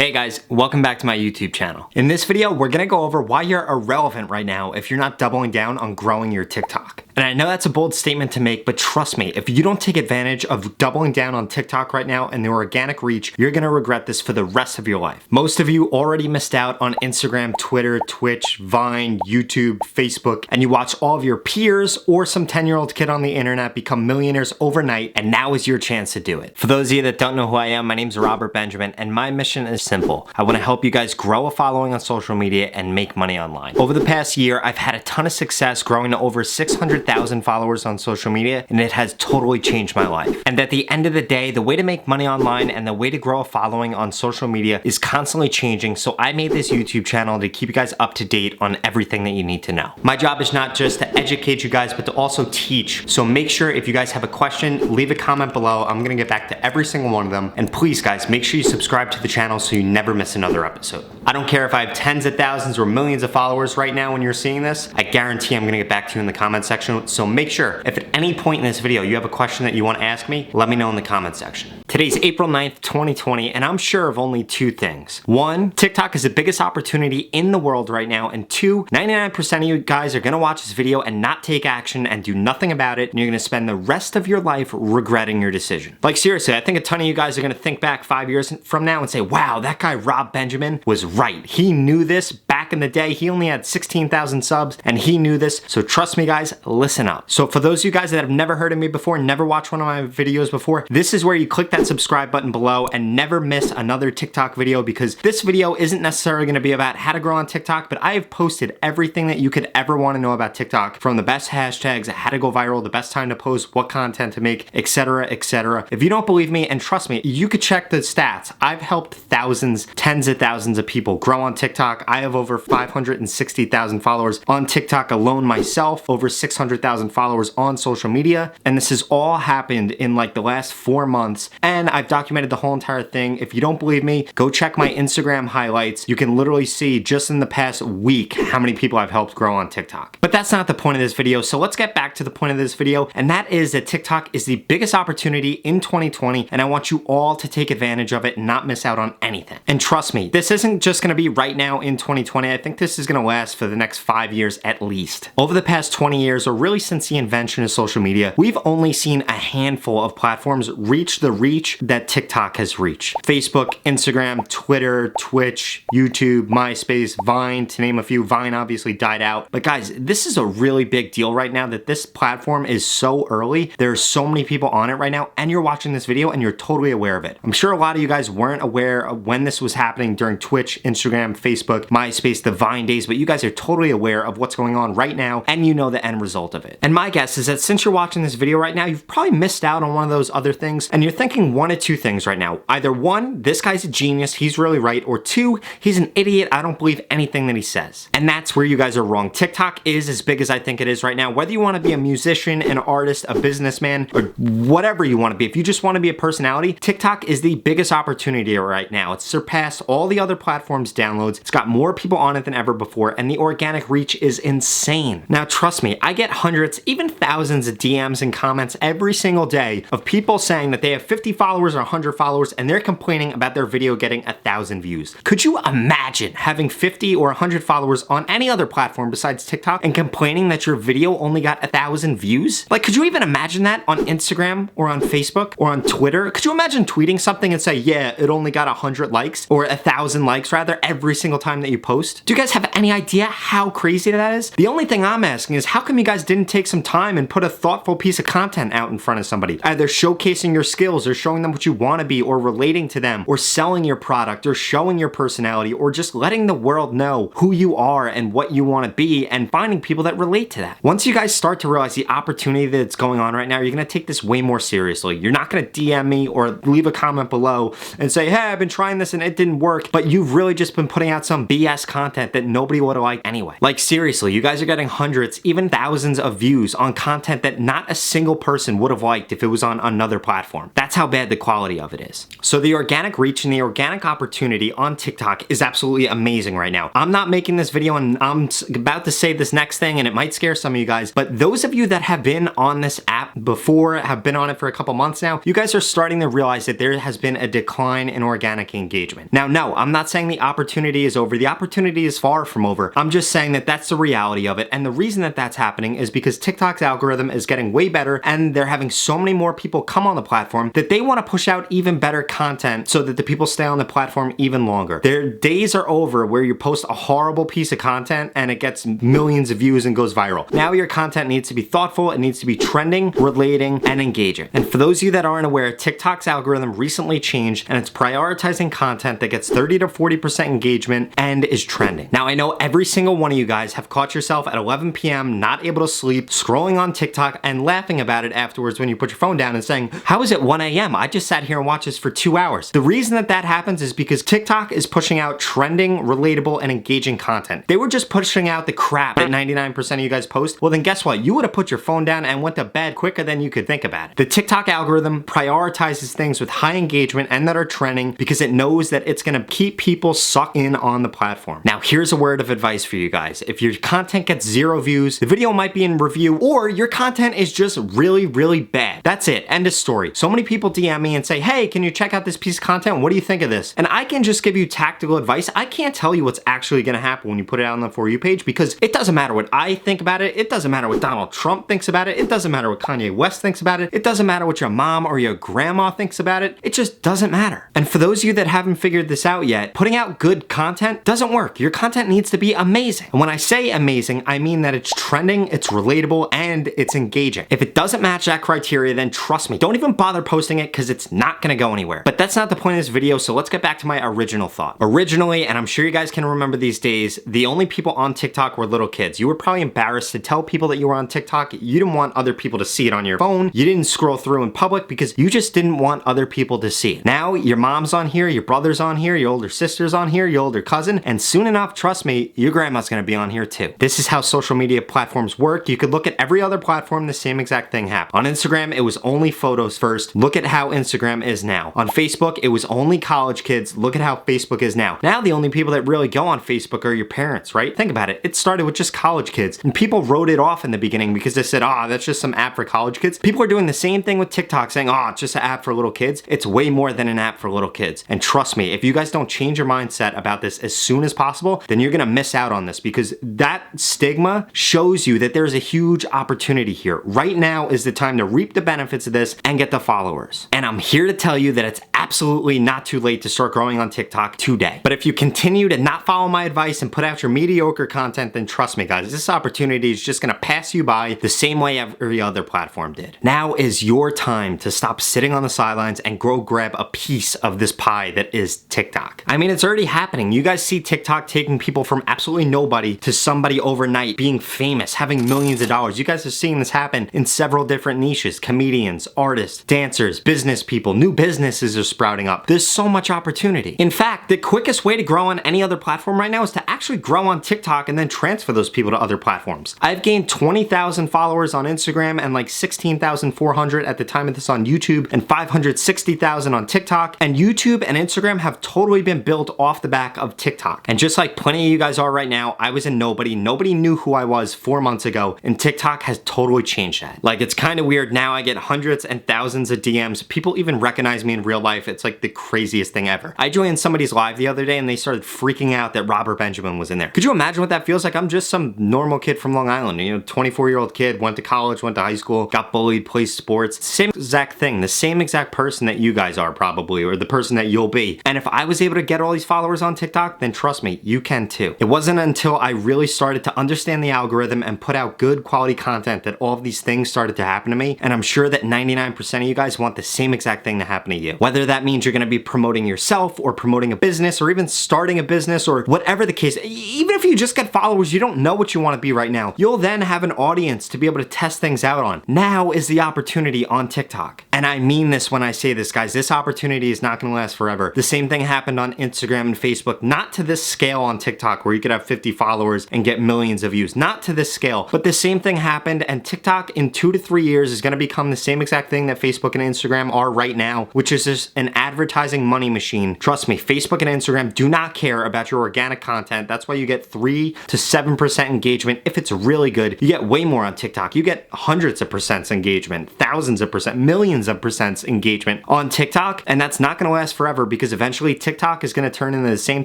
Hey guys, welcome back to my YouTube channel. In this video, we're gonna go over why you're irrelevant right now if you're not doubling down on growing your TikTok. And I know that's a bold statement to make, but trust me, if you don't take advantage of doubling down on TikTok right now and the organic reach, you're gonna regret this for the rest of your life. Most of you already missed out on Instagram, Twitter, Twitch, Vine, YouTube, Facebook, and you watch all of your peers or some 10-year-old kid on the internet become millionaires overnight, and now is your chance to do it. For those of you that don't know who I am, my name's Robert Benjamin, and my mission is simple. I wanna help you guys grow a following on social media and make money online. Over the past year, I've had a ton of success growing to over 600,000 followers on social media, and it has totally changed my life. And at the end of the day, the way to make money online and the way to grow a following on social media is constantly changing, so I made this YouTube channel to keep you guys up to date on everything that you need to know. My job is not just to educate you guys, but to also teach. So make sure if you guys have a question, leave a comment below. I'm gonna get back to every single one of them. And please guys, make sure you subscribe to the channel so you never miss another episode. I don't care if I have tens of thousands or millions of followers right now when you're seeing this, I guarantee I'm gonna get back to you in the comment section. So make sure if at any point in this video you have a question that you want to ask me, let me know in the comment section. Today's April 9th, 2020, and I'm sure of only two things. One, TikTok is the biggest opportunity in the world right now, and two, 99% of you guys are gonna watch this video and not take action and do nothing about it, and you're gonna spend the rest of your life regretting your decision. Like seriously, I think a ton of you guys are gonna think back 5 years from now and say, wow, that guy Rob Benjamin was right. He knew this back in the day. He only had 16,000 subs and he knew this. So trust me guys, listen up. So for those of you guys that have never heard of me before, never watched one of my videos before, this is where you click that subscribe button below and never miss another TikTok video, because this video isn't necessarily gonna be about how to grow on TikTok, but I have posted everything that you could ever wanna know about TikTok, from the best hashtags, how to go viral, the best time to post, what content to make, etc., etc. If you don't believe me, and trust me, you could check the stats. I've helped thousands, tens of thousands of people grow on TikTok. I have over 560,000 followers on TikTok alone myself, over 600,000 followers on social media, and this has all happened in like the last 4 months, and I've documented the whole entire thing. If you don't believe me, go check my Instagram highlights. You can literally see just in the past week how many people I've helped grow on TikTok. But that's not the point of this video, so let's get back to the point of this video, and that is that TikTok is the biggest opportunity in 2020, and I want you all to take advantage of it and not miss out on anything. And trust me, this isn't just gonna be right now in 2020. I think this is gonna last for the next 5 years at least. Over the past 20 years, or really since the invention of social media, we've only seen a handful of platforms reach the reach that TikTok has reached. Facebook, Instagram, Twitter, Twitch, YouTube, MySpace, Vine, to name a few. Vine obviously died out. But guys, this is a really big deal right now that this platform is so early. There's so many people on it right now, and you're watching this video and you're totally aware of it. I'm sure a lot of you guys weren't aware of when this was happening during Twitch, Instagram, Facebook, MySpace, the Vine days, but you guys are totally aware of what's going on right now, and you know the end result of it. And my guess is that since you're watching this video right now, you've probably missed out on one of those other things, and you're thinking one of two things right now. Either one, this guy's a genius, he's really right, or two, he's an idiot, I don't believe anything that he says. And that's where you guys are wrong. TikTok is as big as I think it is right now. Whether you want to be a musician, an artist, a businessman, or whatever you want to be, if you just want to be a personality, TikTok is the biggest opportunity right now. It's surpassed all the other platforms' downloads. It's got more people on it than ever before, and the organic reach is insane. Now trust me, I get hundreds, even thousands of DMs and comments every single day of people saying that they have 50 followers or 100 followers and they're complaining about their video getting 1,000 views. Could you imagine having 50 or 100 followers on any other platform besides TikTok and complaining that your video only got 1,000 views? Like, could you even imagine that on Instagram or on Facebook or on Twitter? Could you imagine tweeting something and say, yeah, it only got 100 likes or 1,000 likes rather every single time that you post? Do you guys have any idea how crazy that is? The only thing I'm asking is, how come you guys didn't take some time and put a thoughtful piece of content out in front of somebody? Either showcasing your skills or showing them what you want to be, or relating to them, or selling your product, or showing your personality, or just letting the world know who you are and what you want to be, and finding people that relate to that. Once you guys start to realize the opportunity that's going on right now, you're going to take this way more seriously. You're not going to DM me or leave a comment below and say, hey, I've been trying this and it didn't work, but you've really just been putting out some BS content that nobody would have liked anyway. Like seriously, you guys are getting hundreds, even thousands thousands of views on content that not a single person would have liked if it was on another platform. That's how bad the quality of it is. So the organic reach and the organic opportunity on TikTok is absolutely amazing right now. I'm not making this video and I'm about to say this next thing and it might scare some of you guys, but those of you that have been on this app before, have been on it for a couple months now, you guys are starting to realize that there has been a decline in organic engagement. Now, no, I'm not saying the opportunity is over. The opportunity is far from over. I'm just saying that that's the reality of it. And the reason that that's happening is because TikTok's algorithm is getting way better and they're having so many more people come on the platform that they want to push out even better content so that the people stay on the platform even longer. Their days are over where you post a horrible piece of content and it gets millions of views and goes viral. Now your content needs to be thoughtful, it needs to be trending, relating, and engaging. And for those of you that aren't aware, TikTok's algorithm recently changed and it's prioritizing content that gets 30 to 40% engagement and is trending. Now I know every single one of you guys have caught yourself at 11 p.m. not able to sleep, scrolling on TikTok and laughing about it afterwards when you put your phone down and saying, how is it 1 a.m.? I just sat here and watched this for 2 hours. The reason that that happens is because TikTok is pushing out trending, relatable, and engaging content. They were just pushing out the crap that 99% of you guys post. Well then guess what? You would have put your phone down and went to bed quicker than you could think about it. The TikTok algorithm prioritizes things with high engagement and that are trending because it knows that it's gonna keep people sucked in on the platform. Now here's a word of advice for you guys. If your content gets 0 views, the video might be in review, or your content is just really, really bad. That's it, end of story. So many people DM me and say, hey, can you check out this piece of content? What do you think of this? And I can just give you tactical advice. I can't tell you what's actually gonna happen when you put it out on the For You page because it doesn't matter what I think about it. It doesn't matter what Donald Trump thinks about it. It doesn't matter what Kanye West thinks about it. It doesn't matter what your mom or your grandma thinks about it. It just doesn't matter. And for those of you that haven't figured this out yet, putting out good content doesn't work. Your content needs to be amazing. And when I say amazing, I mean that it's trending, it's relatable, and it's engaging. If it doesn't match that criteria, then trust me, don't even bother posting it because it's not gonna go anywhere. But that's not the point of this video, so let's get back to my original thought. Originally, and I'm sure you guys can remember these days, the only people on TikTok were little kids. You were probably embarrassed to tell people that you were on TikTok. You didn't want other people to see it on your phone. You didn't scroll through in public because you just didn't want other people to see it. Now your mom's on here, your brother's on here, your older sister's on here, your older cousin, and soon enough, trust me, your grandma's gonna be on here too. This is how social media platforms work. You could look at every other platform, the same exact thing happened. On Instagram, it was only photos first. Look at how Instagram is now. On Facebook, it was only college kids. Look at how Facebook is now. Now the only people that really go on Facebook are your parents, right? Think about it. It started with just college kids, and people wrote it off in the beginning because they said, oh, that's just some app for college kids. People are doing the same thing with TikTok, saying, oh, it's just an app for little kids. It's way more than an app for little kids. And trust me, if you guys don't change your mindset about this as soon as possible, then you're gonna miss out on this because that stigma shows you that there's a huge opportunity here. Right now is the time to reap the benefits of this and get the followers. And I'm here to tell you that it's absolutely not too late to start growing on TikTok today. But if you continue to not follow my advice and put out your mediocre content, then trust me guys, this opportunity is just gonna pass you by the same way every other platform did. Now is your time to stop sitting on the sidelines and go grab a piece of this pie that is TikTok. I mean, it's already happening. You guys see TikTok taking people from absolutely nobody to somebody overnight, being famous, having millions of dollars. You guys are seeing this happen in several different niches. Comedians, artists, dancers, business people, new businesses are sprouting up. There's so much opportunity. In fact, the quickest way to grow on any other platform right now is to actually grow on TikTok and then transfer those people to other platforms. I've gained 20,000 followers on Instagram and like 16,400 at the time of this on YouTube and 560,000 on TikTok. And YouTube and Instagram have totally been built off the back of TikTok. And just like plenty of you guys are right now, I was a nobody. Nobody knew who I was 4 months ago, and TikTok has totally changed that. Like, it's kind of weird now. I get hundreds and thousands of DMs. People even recognize me in real life. It's like the craziest thing ever. I joined somebody's live the other day and they started freaking out that Robert Benjamin was in there. Could you imagine what that feels like? I'm just some normal kid from Long Island, 24-year-old kid, went to college, went to high school, got bullied, played sports. Same exact thing, the same exact person that you guys are probably, or the person that you'll be. And if I was able to get all these followers on TikTok, then trust me, you can too. It wasn't until I really started to understand the algorithm and put out good quality content that all of these things started to happen to me. And I'm sure that 99% of you guys want the same exact thing to happen to you. Whether that means you're gonna be promoting yourself or promoting a business or even starting a business or whatever the case, even if you just get followers, you don't know what you want to be right now. You'll then have an audience to be able to test things out on. Now is the opportunity on TikTok. And I mean this when I say this, guys. This opportunity is not going to last forever. The same thing happened on Instagram and Facebook. Not to this scale on TikTok where you could have 50 followers and get millions of views. Not to this scale. But the same thing happened, and TikTok in 2 to 3 years is going to become the same exact thing that Facebook and Instagram are right now, which is just an advertising money machine. Trust me, Facebook and Instagram do not care about your organic content. That's why you get 3 to 7% engagement. If it's really good, you get way more on TikTok. You get hundreds of percents engagement, thousands of percent, millions of percents engagement on TikTok. And that's not going to last forever, because eventually TikTok is going to turn into the same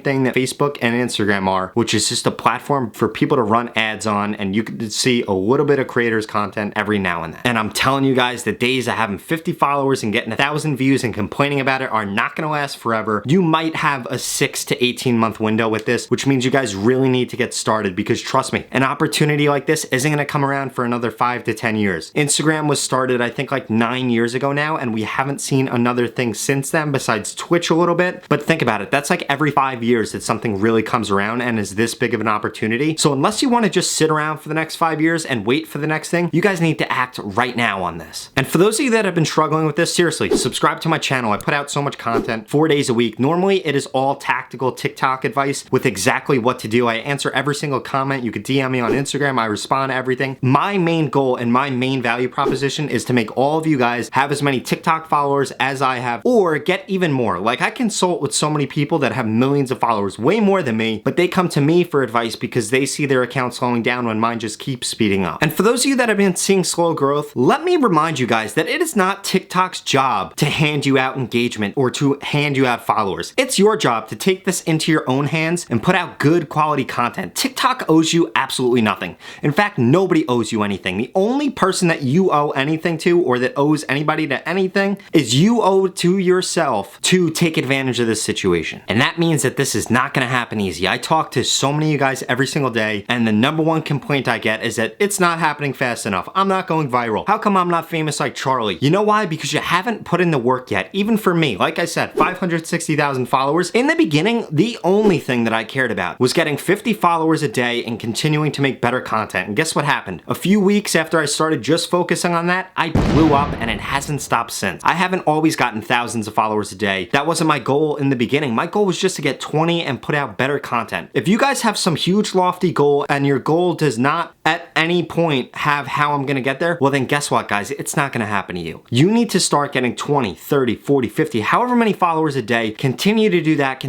thing that Facebook and Instagram are, which is just a platform for people to run ads on, and you can see a little bit of creators content every now and then. And I'm telling you guys, the days of having 50 followers and getting 1,000 views and complaining about it are not going to last forever. You might have a 6 to 18 month window with this, which means you guys really need to get started, because trust me, an opportunity like this isn't going to come around for another 5 to 10 years. Instagram was started, I think, like 9 years ago now, and we haven't seen another thing since then besides Twitch a little bit. But think about it, that's like every 5 years that something really comes around and is this big of an opportunity. So unless you want to just sit around for the next 5 years and wait for the next thing, you guys need to act right now on this. And for those of you that have been struggling with this, seriously, subscribe to my channel. I put out so much content 4 days a week. Normally it is all tactical TikTok advice with exactly what to do. I answer every single comment. You could DM me on Instagram. I respond to everything. My main goal and my main value proposition is to make all of you guys have as many TikTok followers as I have, or get even more. Like, I consult with so many people that have millions of followers, way more than me, but they come to me for advice because they see their account slowing down when mine just keeps speeding up. And for those of you that have been seeing slow growth, let me remind you guys that it is not TikTok's job to hand you out engagement or to hand you out followers. It's your job to take this into your own hands and put out good quality content. TikTok owes you absolutely nothing. In fact, nobody owes you anything. The only person that you owe anything to, or that owes anybody to anything, is you owe to yourself to take advantage of this situation. And that means that this is not going to happen easy. I talk to so many of you guys every single day, and the number one complaint I get is that it's not happening fast enough. I'm not going viral. How come I'm not famous like Charlie? You know why? Because you haven't put in the work yet. Even for me, like I said, 560,000 followers. In the beginning, the only thing that I cared about was getting 50 followers a day and continuing to make better content. And guess what happened? A few weeks after I started just focusing on that, I blew up, and it hasn't stopped since. I haven't always gotten thousands of followers a day. That wasn't my goal in the beginning. My goal was just to get 20 and put out better content. If you guys have some huge lofty goal and your goal does not at any point have how I'm gonna get there, well then guess what, guys? It's not gonna happen to you. You need to start getting 20, 30, 40, 50, however many followers a day. Continue to do that,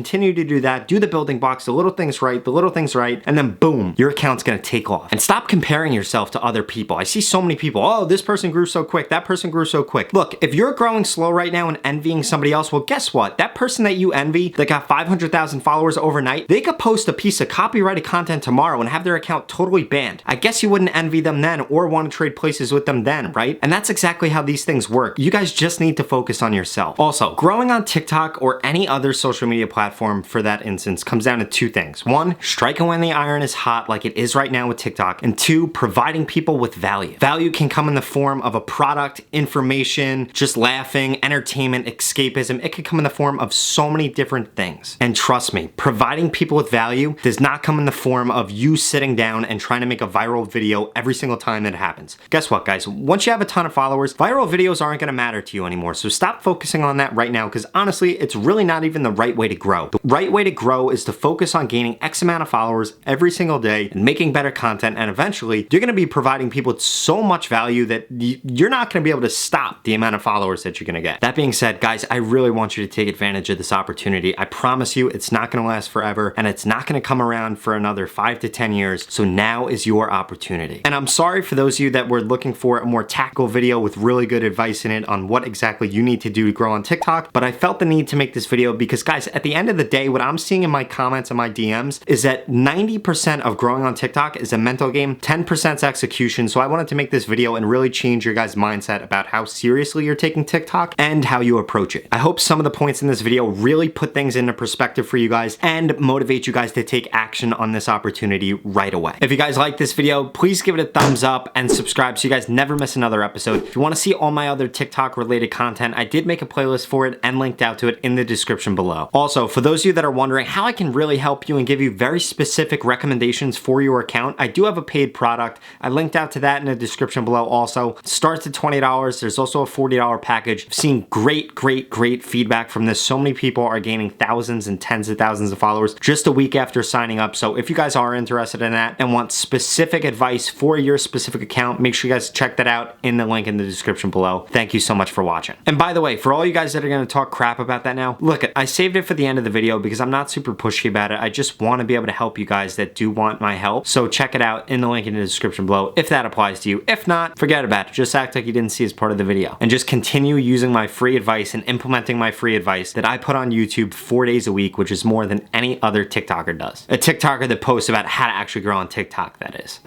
do the building blocks, the little things right, and then boom, your account's gonna take off. And stop comparing yourself to other people. I see so many people, oh, this person grew so quick, that person grew so quick. Look, if you're growing slow right now and envying somebody else, well, guess what? That person that you envy that got 500,000 followers overnight, they could post a piece of copyrighted content tomorrow and have their account totally banned. I guess you wouldn't envy them then or want to trade places with them then, right? And that's exactly how these things work. You guys just need to focus on yourself. Also, growing on TikTok or any other social media platform for that instance comes down to two things. One, striking when the iron is hot like it is right now with TikTok. And two, providing people with value. Value can come in the form of a product, information, just laughing, entertainment, escapism. It can come in the form of so many different things. And trust me, providing people with value does not come in the form of you sitting down and trying to make a viral video every single time that it happens. Guess what, guys? Once you have a ton of followers, viral videos aren't gonna matter to you anymore. So stop focusing on that right now, because honestly, it's really not even the right way to grow. The right way to grow is to focus on gaining X amount of followers every single day and making better content, and eventually you're gonna be providing people with so much value that you're not gonna be able to stop the amount of followers that you're gonna get. That being said, guys, I really want you to take advantage of this opportunity. I promise you it's not gonna last forever, and it's not gonna come around for another 5 to 10 years, so now is your opportunity. And I'm sorry for those of you that were looking for a more tactical video with really good advice in it on what exactly you need to do to grow on TikTok, but I felt the need to make this video because, guys, at the end of the day, what I'm seeing in my comments and my DMs is that 90% of growing on TikTok is a mental game, 10% is execution, so I wanted to make this video and really change your guys' mindset about how seriously you're taking TikTok and how you approach it. I hope some of the points in this video really put things into perspective for you guys and motivate you guys to take action on this opportunity right away. If you guys like this video, please give it a thumbs up and subscribe so you guys never miss another episode. If you want to see all my other TikTok related content, I did make a playlist for it and linked out to it in the description below. Also, for those of you that are wondering how I can really help you and give you very specific recommendations for your account. I do have a paid product. I linked out to that in the description below also. It starts at $20. There's also a $40 package. I've seen great feedback from this. So many people are gaining thousands and tens of thousands of followers just a week after signing up. So if you guys are interested in that and want specific advice for your specific account, make sure you guys check that out in the link in the description below. Thank you so much for watching. And by the way, for all you guys that are going to talk crap about that now, look, I saved it for the end of the video because I'm not super pushy about it. I just want to be able to help you guys that do want my help. So check it out in the link in the description below if that applies to you. If not, forget about it. Just act like you didn't see as part of the video and just continue using my free advice and implementing my free advice that I put on YouTube 4 days a week, which is more than any other TikToker does. A TikToker that posts about how to actually grow on TikTok, that is.